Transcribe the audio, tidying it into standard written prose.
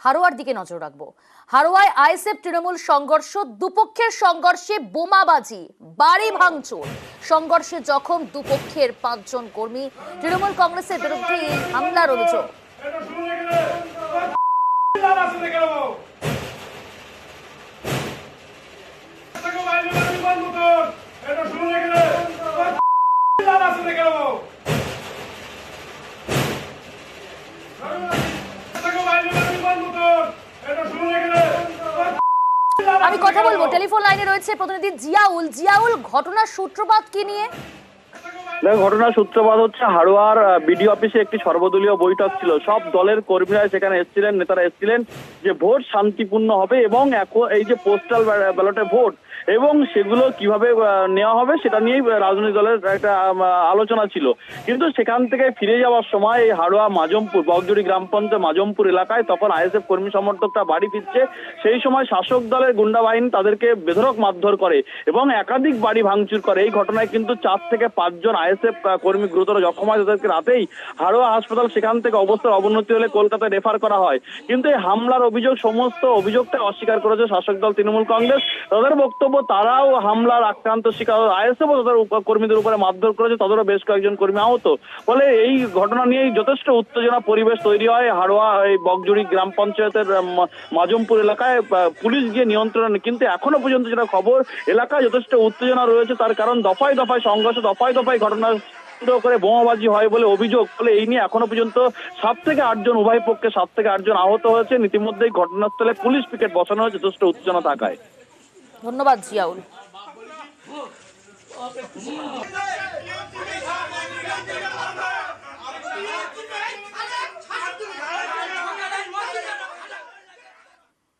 হারোয়ার দিকে নজর রাখবো। হারোয়ায় আইএসএফ তৃণমূল সংঘর্ষ, দুপক্ষের সংঘর্ষে বোমাবাজি, বাড়ি ভাঙচুর, সংঘর্ষে জখম দুপক্ষের 5 জন কর্মী। তৃণমূল কংগ্রেসের বিরুদ্ধে এই হামলার অভিযোগ। আমি কথা বলবো, টেলিফোন লাইনে রয়েছে প্রতিনিধি জিয়াউল। জিয়াউল, ঘটনার সূত্রপাত কি নিয়ে? ঘটনার সূত্রপাত হচ্ছে হারোয়ার বিডিও অফিসে একটি সর্বদলীয় বৈঠক ছিল। সব দলের কর্মীরা সেখানে এসেছিলেন, নেতারা এসেছিলেন যে ভোট শান্তিপূর্ণ হবে এবং এই যে পোস্টাল ব্যালটে ভোট এবং সেগুলো কিভাবে নেওয়া হবে সেটা নিয়েই রাজনৈতিক দলের একটা আলোচনা ছিল। কিন্তু সেখান থেকে ফিরে যাওয়ার সময় এই হারোয়া মাজমপুর বগজুড়ি গ্রাম পঞ্চায়েত মাজমপুর এলাকায় তখন আইএসএফ কর্মী সমর্থকরা বাড়ি ফিরছে। সেই সময় শাসক দলের গুন্ডা বাহিনী তাদেরকে বেধড়ক মারধর করে এবং একাধিক বাড়ি ভাঙচুর করে। এই ঘটনায় কিন্তু 4 থেকে 5 জন আইএসএফ কর্মী গুরুতর জখম হয়। তাদেরকে রাতেই হারোয়া হাসপাতাল, সেখান থেকে অবস্থার অবনতি হলে কলকাতায় রেফার করা হয়। কিন্তু এই হামলার অভিযোগ, সমস্ত অভিযোগটা অস্বীকার করেছে শাসক দল তৃণমূল কংগ্রেস। তাদের বক্তব্য, তারাও হামলার আক্রান্ত শিকার, আইএসএফ তাদের কর্মীদের উপরে মারধর করেছে, তাদেরও বেশ কয়েকজন কর্মী আহত। ফলে এই ঘটনা নিয়েই যথেষ্ট উত্তেজনা পরিবেশ তৈরি হয় হারোয়া এই বগজুড়ি গ্রাম পঞ্চায়েতের মাজমপুর এলাকায়। পুলিশ গিয়ে নিয়ন্ত্রণে, কিন্তু এখনো পর্যন্ত যেটা খবর, এলাকায় যথেষ্ট উত্তেজনা রয়েছে। তার কারণ দফায় দফায় সংঘর্ষ, দফায় দফায় ঘটনা করে বোমাবাজি হয় বলে অভিযোগ। ফলে এই নিয়ে এখনো পর্যন্ত 7 থেকে 8 জন, উভয় পক্ষে 7 থেকে 8 জন আহত হয়েছে। ইতিমধ্যেই ঘটনাস্থলে পুলিশ পিকেট বসানো হয়েছে যথেষ্ট উত্তেজনা থাকায়। ধন্যবাদ জিয়াউল।